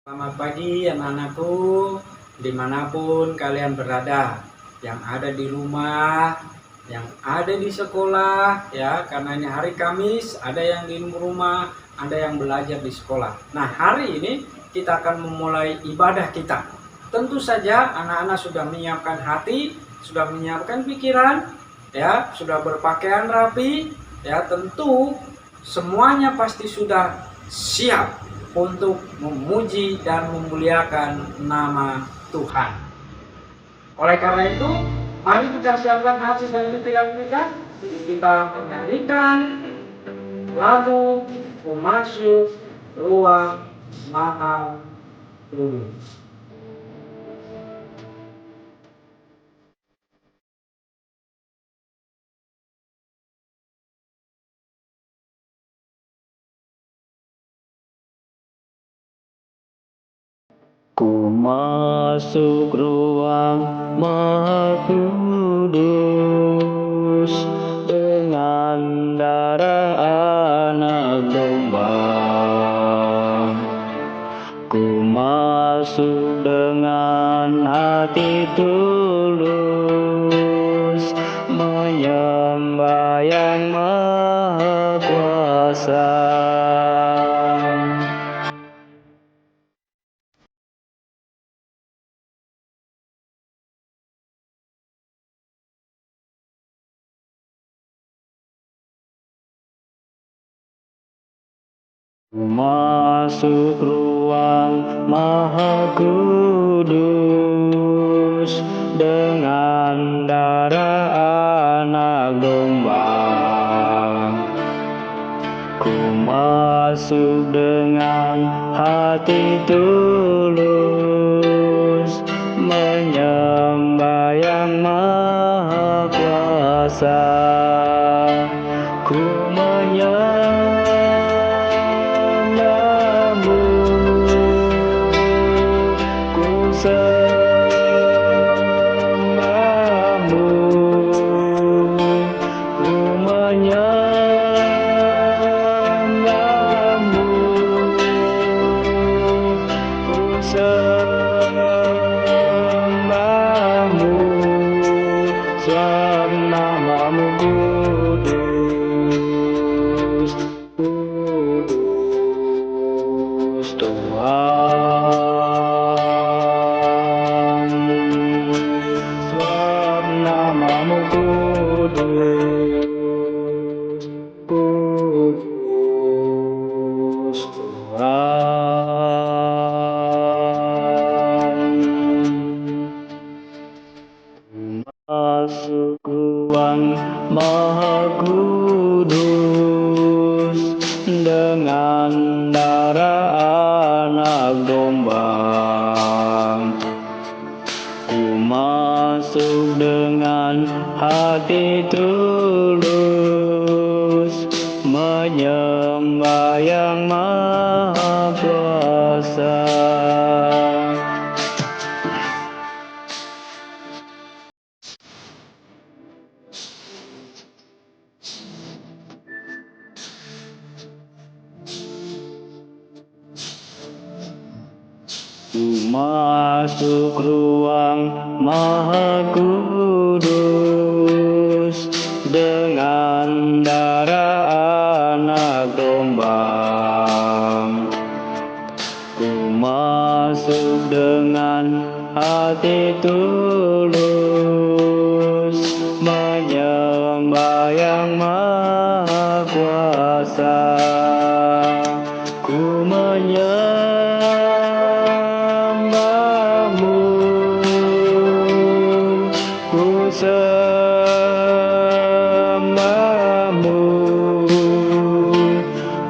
Selamat pagi anak-anakku, dimanapun kalian berada, yang ada di rumah, yang ada di sekolah, ya, karena ini hari Kamis, ada yang di rumah, ada yang belajar di sekolah. Nah, hari ini kita akan memulai ibadah kita. Tentu saja anak-anak sudah menyiapkan hati, sudah menyiapkan pikiran, ya, sudah berpakaian rapi, ya, tentu semuanya pasti sudah siap untuk memuji dan memuliakan nama Tuhan. Oleh karena itu, mari kita siapkan hati dan pikiran kita menyanyikan lagu Memasuki Ruang Maha Kudus. Ku masuk ruang Maha Kudus dengan darah anak domba. Ku masuk dengan hati tulus menyembah Yang Maha Kuasa. Masuk ruang Maha Kudus dengan darah anak domba. Ku masuk dengan hati tulus menyembah Yang Maha Kuasa. Ku menyembahmu, ku sembahmu, ku menyembahmu, ku sembahmu, sebab namamu kudus, kudus Tuhan, sebab namamu kudus, kudus Tuhan. Masuk ruang Maha Kudus dengan darah anak domba. Ku masuk dengan hati tulus menyembah Yang Maha Kuasa. Ku masuk ruang Maha Kudus dengan darah anak domba. Ku masuk dengan hati tulus menyembah Yang Maha Kuasa. Ku menyembahmu, ku sembahmu,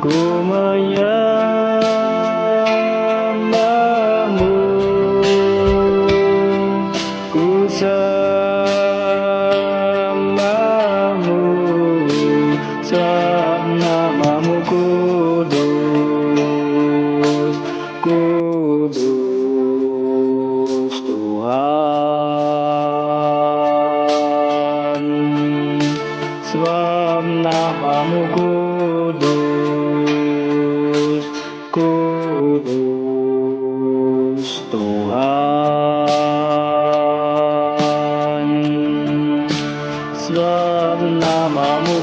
ku menyembahmu, ku sembahmu, sebab namamu kudus, kudus Tuhan, sebab namamu kudus, kudus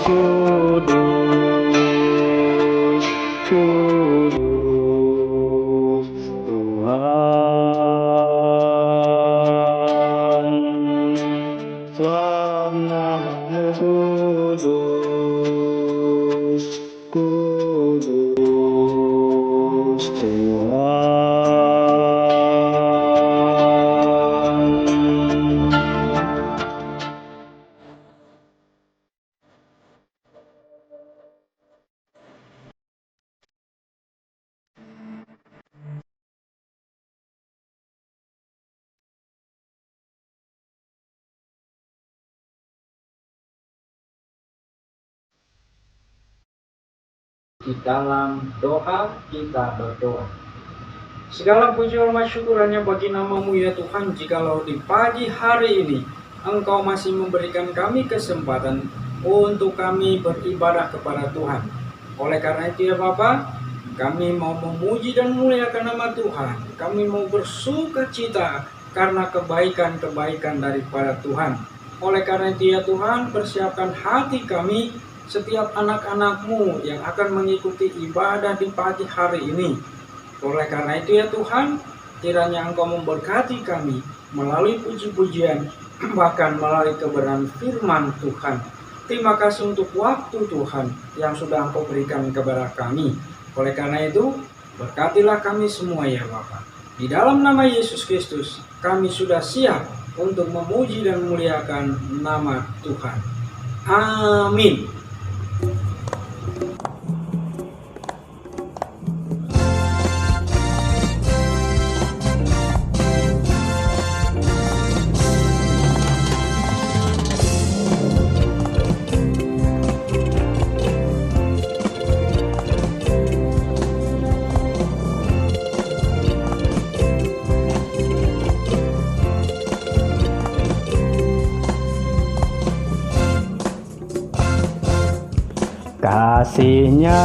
kudus, kudus Tuhan. Tuhan namamu kudus, kudus Tuhan. Di dalam doa kita berdoa. Segala puji hormat syukur hanya bagi nama-Mu ya Tuhan, jikalau di pagi hari ini Engkau masih memberikan kami kesempatan untuk kami beribadah kepada Tuhan. Oleh karena itu ya Bapa, kami mau memuji dan memuliakan nama Tuhan. Kami mau bersuka cita karena kebaikan-kebaikan daripada Tuhan. Oleh karena itu ya Tuhan, persiapkan hati kami, setiap anak-anak-Mu yang akan mengikuti ibadah di pagi hari ini. Oleh karena itu ya Tuhan, kiranya Engkau memberkati kami melalui puji-pujian, bahkan melalui kebenaran firman Tuhan. Terima kasih untuk waktu Tuhan yang sudah Engkau berikan kepada kami. Oleh karena itu, berkatilah kami semua ya Bapa. Di dalam nama Yesus Kristus, kami sudah siap untuk memuji dan memuliakan nama Tuhan. Amin. Kasihnya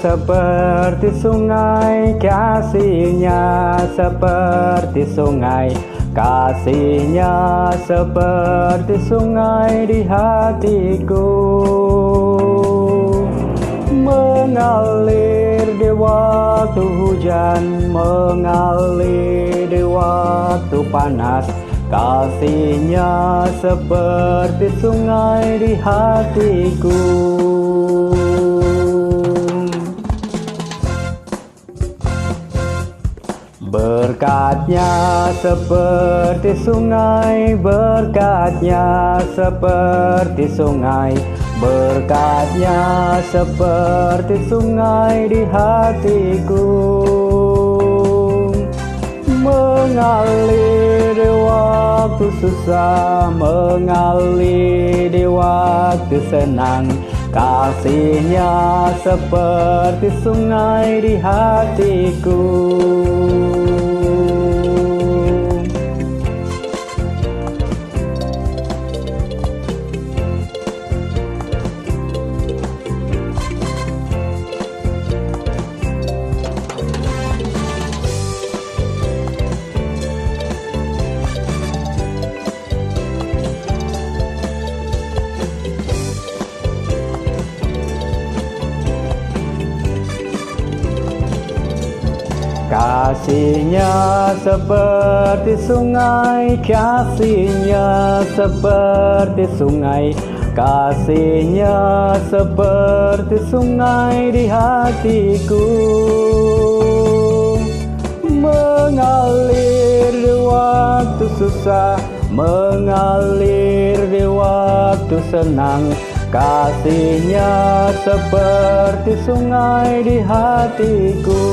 seperti sungai, kasihnya seperti sungai, kasihnya seperti sungai di hatiku, mengalir di waktu hujan, mengalir di waktu panas. Kasihnya seperti sungai di hatiku. Berkatnya seperti sungai, berkatnya seperti sungai, berkatnya seperti sungai di hatiku, mengalir di waktu susah, mengalir di waktu senang. Kasihnya seperti sungai di hatiku. Kasihnya seperti sungai, kasihnya seperti sungai, kasihnya seperti sungai di hatiku, mengalir di waktu susah, mengalir di waktu senang. Kasihnya seperti sungai di hatiku.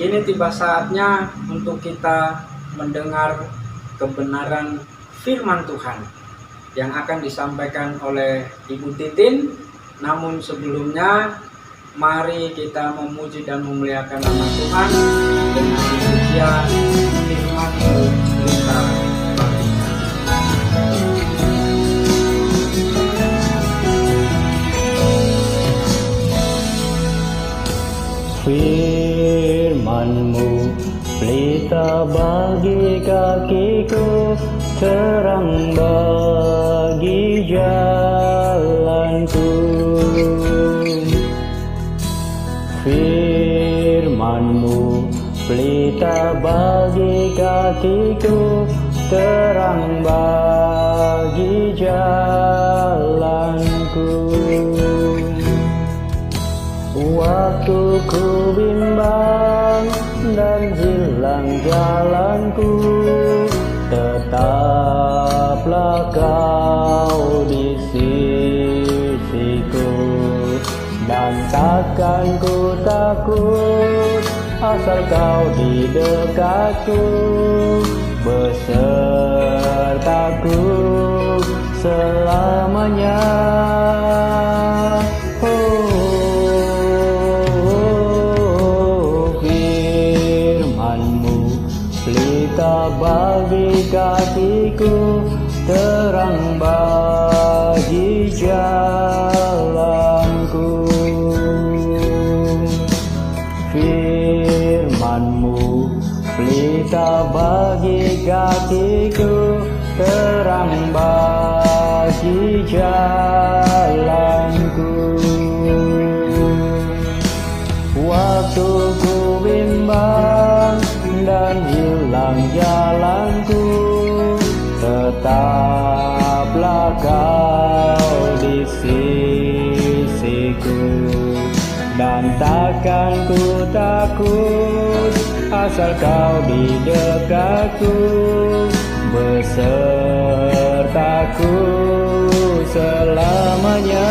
Kini tiba saatnya untuk kita mendengar kebenaran firman Tuhan yang akan disampaikan oleh Ibu Titin. Namun sebelumnya, mari kita memuji dan memuliakan nama Tuhan dengan pujian firman-Mu kita bagikan. Firman-Mu pelita bagi kakiku, terang bagi jalanku. Firman-Mu pelita bagi kakiku, terang bagi jalanku. Waktu ku bimbang dan hilang jalanku, tetaplah Kau di sisiku, dan takkan ku takut asal Kau di dekatku, besertaku selamanya. Bagi kakiku, terang bagi jalanku. Firman-Mu pelita bagi kakiku, terang bagi jalanku. Waktu ku bimbang dan hilang jalanku, tetaplah Kau di sisiku, dan takkan ku takut asal Kau di dekatku, besertaku selamanya.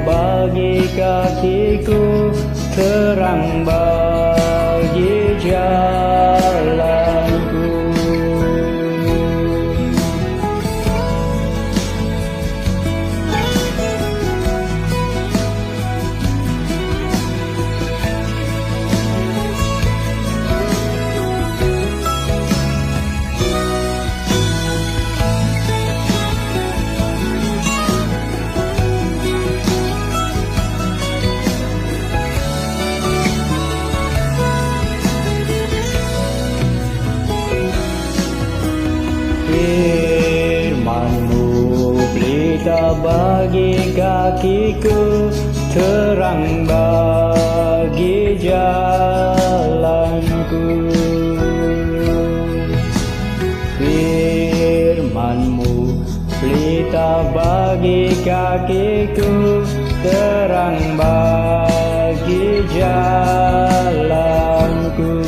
Bagi kakiku, terang bagi jalanku. Firman-Mu pelita bagi kakiku, terang bagi jalanku. Firman-Mu pelita bagi kakiku, terang bagi jalanku.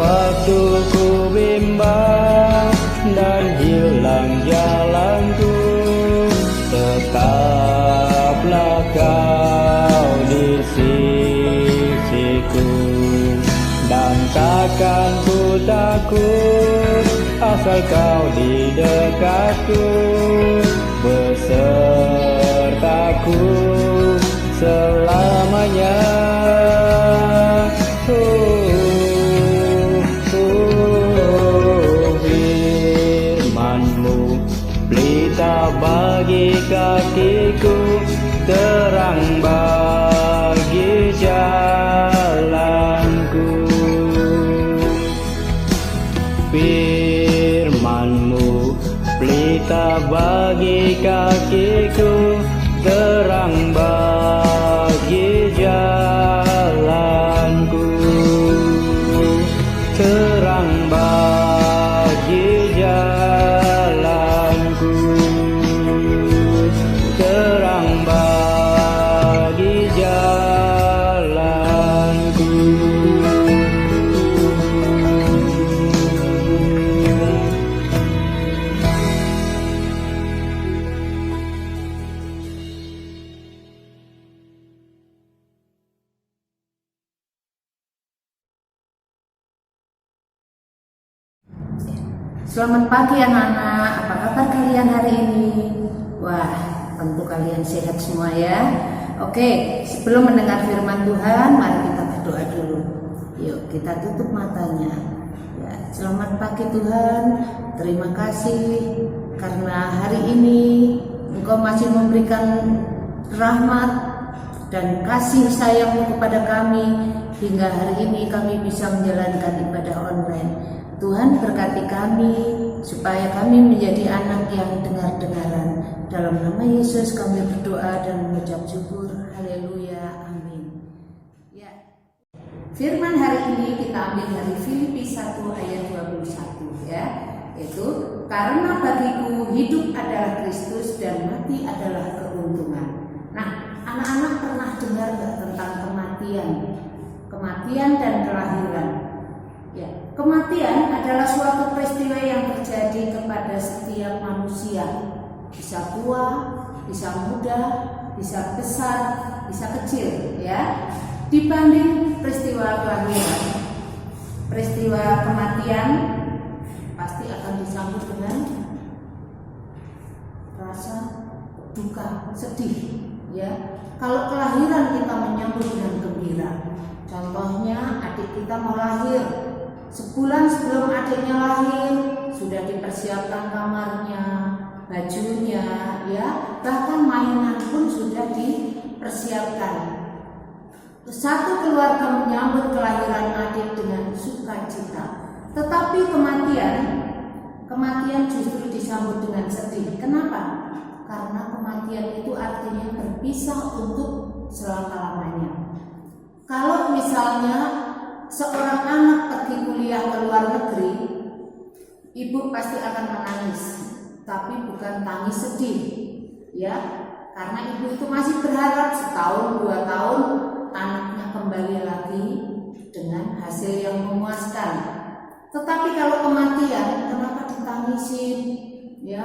Waktu ku bimbang dan hilang jalanku, tetaplah Kau di sisiku, dan takkan ku takut asal Kau di dekatku, besertaku selamanya. Bagi kakiku, terang bagi jalanku. Firman-Mu pelita bagi kakiku, terang bagi jalanku. Terang bagi jalanku, terang bagi jalanku. Selamat pagi anak-anak, apa kabar kalian hari ini? Wah, tentu kalian sehat semua ya. Oke, sebelum mendengar firman Tuhan, mari kita berdoa dulu. Yuk, kita tutup matanya. Ya, selamat pagi Tuhan, terima kasih karena hari ini Engkau masih memberikan rahmat dan kasih sayang-Mu kepada kami hingga hari ini kami bisa menjalankan ibadah online. Tuhan berkati kami supaya kami menjadi anak yang dengar-dengaran. Dalam nama Yesus kami berdoa dan mengucap syukur. Haleluya, amin. Ya. Firman hari ini kita ambil dari Filipi 1 ayat 21 ya. Yaitu karena bagiku hidup adalah Kristus dan mati adalah keuntungan. Nah, anak-anak pernah dengar nggak tentang kematian? Kematian dan kelahiran. Ya, kematian adalah suatu peristiwa yang terjadi kepada setiap manusia. Bisa tua, bisa muda, bisa besar, bisa kecil, ya. Dibanding peristiwa kelahiran, peristiwa kematian pasti akan disambut dengan rasa duka, sedih, ya. Kalau kelahiran kita menyambut dengan gembira. Contohnya adik kita mau lahir, sebulan sebelum adiknya lahir sudah dipersiapkan kamarnya, bajunya, ya, bahkan mainan pun sudah dipersiapkan. Satu keluarga menyambut kelahiran adik dengan sukacita. Tetapi kematian justru disambut dengan sedih. Kenapa? Karena kematian itu artinya berpisah untuk selama-lamanya. Kalau misalnya seorang anak pergi kuliah ke luar negeri, ibu pasti akan menangis, tapi bukan tangis sedih, ya, karena ibu itu masih berharap setahun 2 tahun anaknya kembali lagi dengan hasil yang memuaskan. Tetapi kalau kematian, kenapa ditangisin? Ya,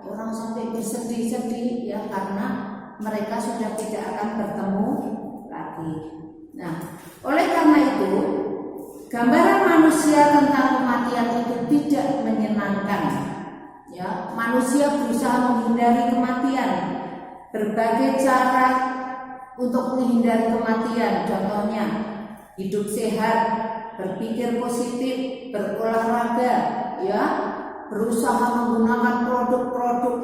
orang sampai bersedih-sedih, ya, karena mereka sudah tidak akan bertemu lagi. Nah, oleh karena itu, gambaran manusia tentang kematian itu tidak menyenangkan. Ya, manusia berusaha menghindari kematian. Berbagai cara untuk menghindari kematian, contohnya hidup sehat, berpikir positif, berolahraga, ya, berusaha menggunakan produk-produk,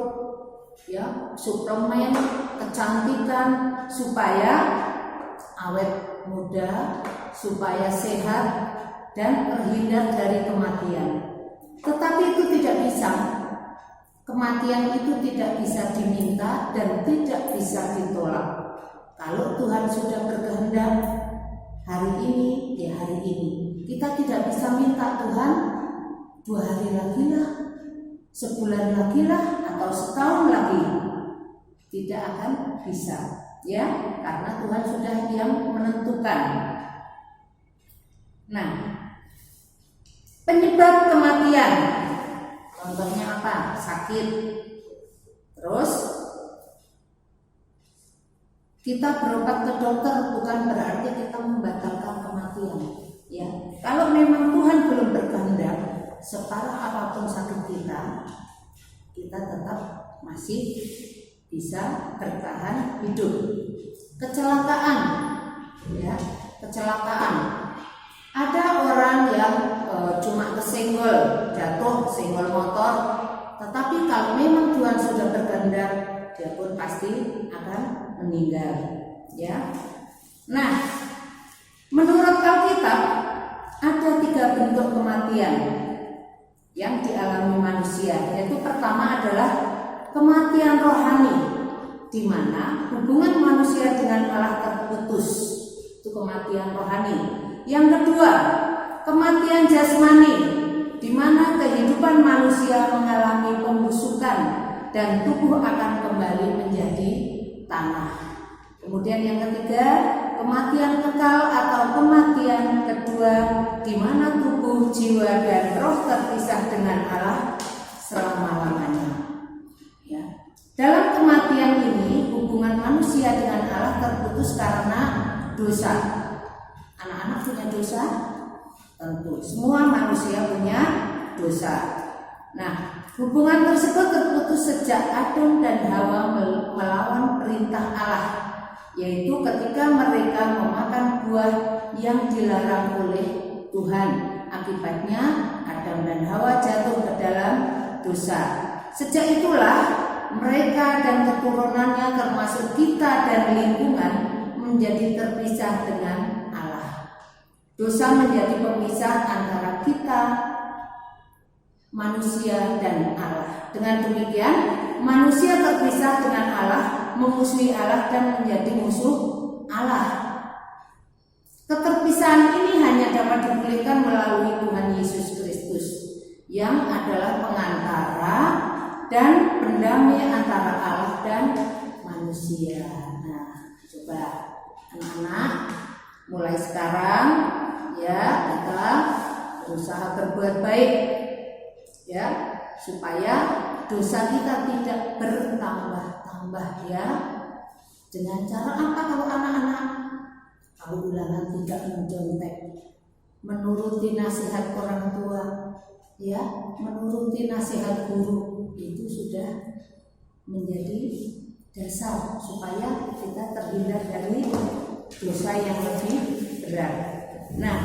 ya, suplemen kecantikan supaya awet muda, supaya sehat dan terhindar dari kematian. Tetapi itu tidak bisa. Kematian itu tidak bisa diminta dan tidak bisa ditolak. Kalau Tuhan sudah berkehendak hari ini, ya hari ini. Kita tidak bisa minta Tuhan 2 hari lagi lah, sebulan lagi lah, atau setahun lagi. Tidak akan bisa, ya, karena Tuhan sudah yang menentukan. Nah, penyebab kematian, contohnya apa? Sakit. Terus kita berobat ke dokter bukan berarti kita membatalkan kematian, ya. Kalau memang Tuhan belum berkehendak, separah apapun sakit kita tetap masih bisa bertahan hidup. Kecelakaan, ya, kecelakaan. Ada orang yang cuma kesenggol, jatuh, senggol motor, tetapi kalau memang Tuhan sudah berkehendak, dia pun pasti akan meninggal, ya. Nah, menurut Alkitab ada 3 bentuk kematian yang dialami manusia. Yaitu pertama adalah kematian rohani, di mana hubungan manusia dengan Allah terputus. Itu kematian rohani. Yang kedua, kematian jasmani, di mana kehidupan manusia mengalami pembusukan dan tubuh akan kembali menjadi tanah. Kemudian yang ketiga, kematian kekal atau kematian kedua, di mana tubuh, jiwa, dan roh terpisah dengan Allah selama-lamanya. Ya. Dalam kematian ini, hubungan manusia dengan Allah terputus karena dosa. Anak-anak punya dosa? Tentu, semua manusia punya dosa. Nah, hubungan tersebut terputus sejak Adam dan Hawa melawan perintah Allah, yaitu ketika mereka memakan buah yang dilarang oleh Tuhan. Akibatnya Adam dan Hawa jatuh ke dalam dosa. Sejak itulah mereka dan keturunannya termasuk kita dan lingkungan menjadi terpisah dengan Allah. Dosa menjadi pemisah antara kita, manusia dan Allah. Dengan demikian, manusia terpisah dengan Allah, memusuhi Allah dan menjadi musuh Allah. Keterpisahan ini hanya dapat dipulihkan melalui Tuhan Yesus Kristus, yang adalah pengantara dan pendamai antara Allah dan manusia. Nah, coba anak-anak, mulai sekarang ya kita berusaha berbuat baik, ya, supaya dosa kita tidak bertambah-tambah, ya. Dengan cara apa kalau anak-anak? Kalau ulangan tidak mencontek, menuruti nasihat orang tua, ya, menuruti nasihat guru, itu sudah menjadi dasar supaya kita terhindar dari dosa yang lebih berat. Nah,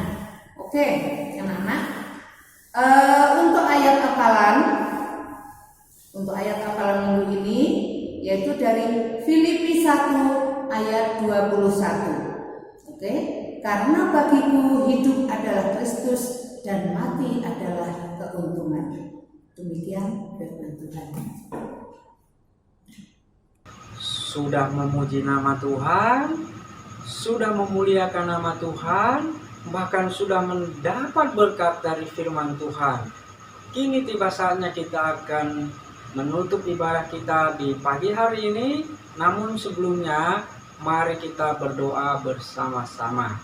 oke, anak-anak. Untuk ayat hafalan minggu ini yaitu dari Filipi 1 ayat 21. Oke, karena bagiku hidup adalah Kristus dan mati adalah keuntungan. Demikian firman Tuhan. Sudah memuji nama Tuhan, sudah memuliakan nama Tuhan, bahkan sudah mendapat berkat dari firman Tuhan. Kini tiba saatnya kita akan menutup ibadah kita di pagi hari ini. Namun sebelumnya, mari kita berdoa bersama-sama.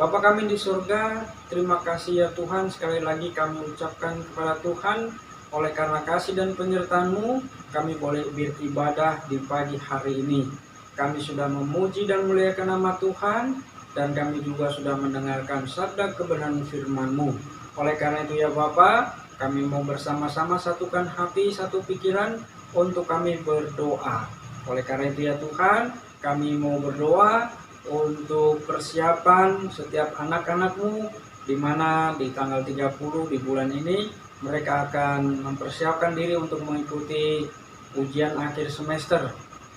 Bapa kami di surga, terima kasih ya Tuhan, sekali lagi kami ucapkan kepada Tuhan, oleh karena kasih dan penyertaan-Mu, kami boleh beribadah di pagi hari ini. Kami sudah memuji dan memuliakan nama Tuhan, dan kami juga sudah mendengarkan sabda kebenaran firman-Mu. Oleh karena itu ya Bapa, kami mau bersama-sama satukan hati, satu pikiran untuk kami berdoa. Oleh karena itu ya Tuhan, kami mau berdoa untuk persiapan setiap anak-anak-Mu, di mana di tanggal 30 di bulan ini mereka akan mempersiapkan diri untuk mengikuti ujian akhir semester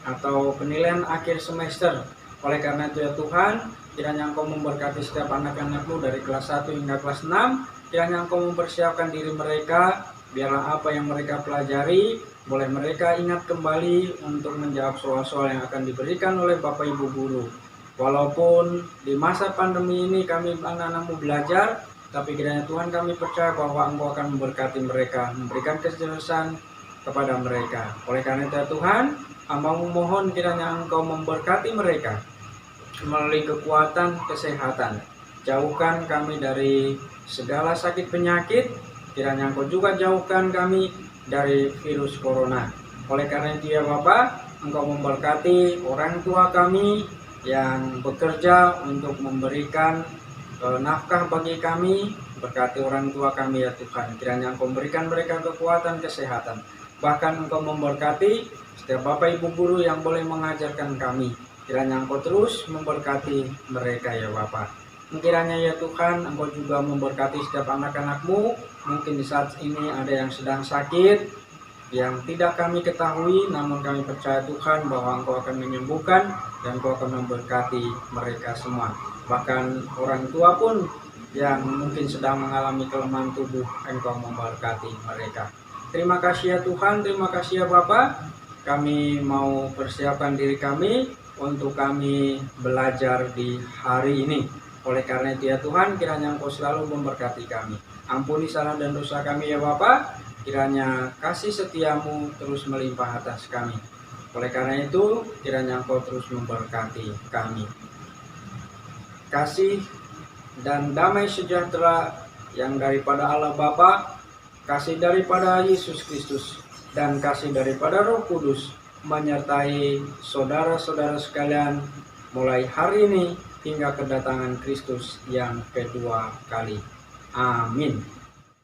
atau penilaian akhir semester. Oleh karena itu ya Tuhan, kiranya Engkau memberkati setiap anak-anak-Mu dari kelas 1 hingga kelas 6. Kiranya Engkau mempersiapkan diri mereka, biarlah apa yang mereka pelajari boleh mereka ingat kembali untuk menjawab soal-soal yang akan diberikan oleh Bapak Ibu Guru. Walaupun di masa pandemi ini kami anak-anak-Mu belajar, tapi kiranya Tuhan kami percaya bahwa Engkau akan memberkati mereka, memberikan kecerdasan kepada mereka. Oleh karena itu Tuhan, hamba-Mu mohon kiranya Engkau memberkati mereka melalui kekuatan kesehatan. Jauhkan kami dari segala sakit penyakit, kiranya Engkau juga jauhkan kami dari virus corona. Oleh karena itu ya Bapak, Engkau memberkati orang tua kami yang bekerja untuk memberikan nafkah bagi kami. Berkati orang tua kami ya Tuhan, kiranya Engkau memberikan mereka kekuatan kesehatan. Bahkan Engkau memberkati setiap Bapak Ibu Guru yang boleh mengajarkan kami. Kiranya Engkau terus memberkati mereka ya Bapak. Kiranya ya Tuhan, Engkau juga memberkati setiap anak-anak-Mu. Mungkin di saat ini ada yang sedang sakit, yang tidak kami ketahui, namun kami percaya Tuhan bahwa Engkau akan menyembuhkan dan Engkau akan memberkati mereka semua. Bahkan orang tua pun yang mungkin sedang mengalami kelemahan tubuh, Engkau memberkati mereka. Terima kasih ya Tuhan, terima kasih ya Bapa. Kami mau persiapkan diri kami untuk kami belajar di hari ini. Oleh karena itu ya Tuhan, kiranya Engkau selalu memberkati kami. Ampuni salah dan dosa kami ya Bapa. Kiranya kasih setia-Mu terus melimpah atas kami. Oleh karena itu, kiranya Engkau terus memberkati kami. Kasih dan damai sejahtera yang daripada Allah Bapa, kasih daripada Yesus Kristus, dan kasih daripada Roh Kudus menyertai saudara-saudara sekalian mulai hari ini hingga kedatangan Kristus yang kedua kali. Amin.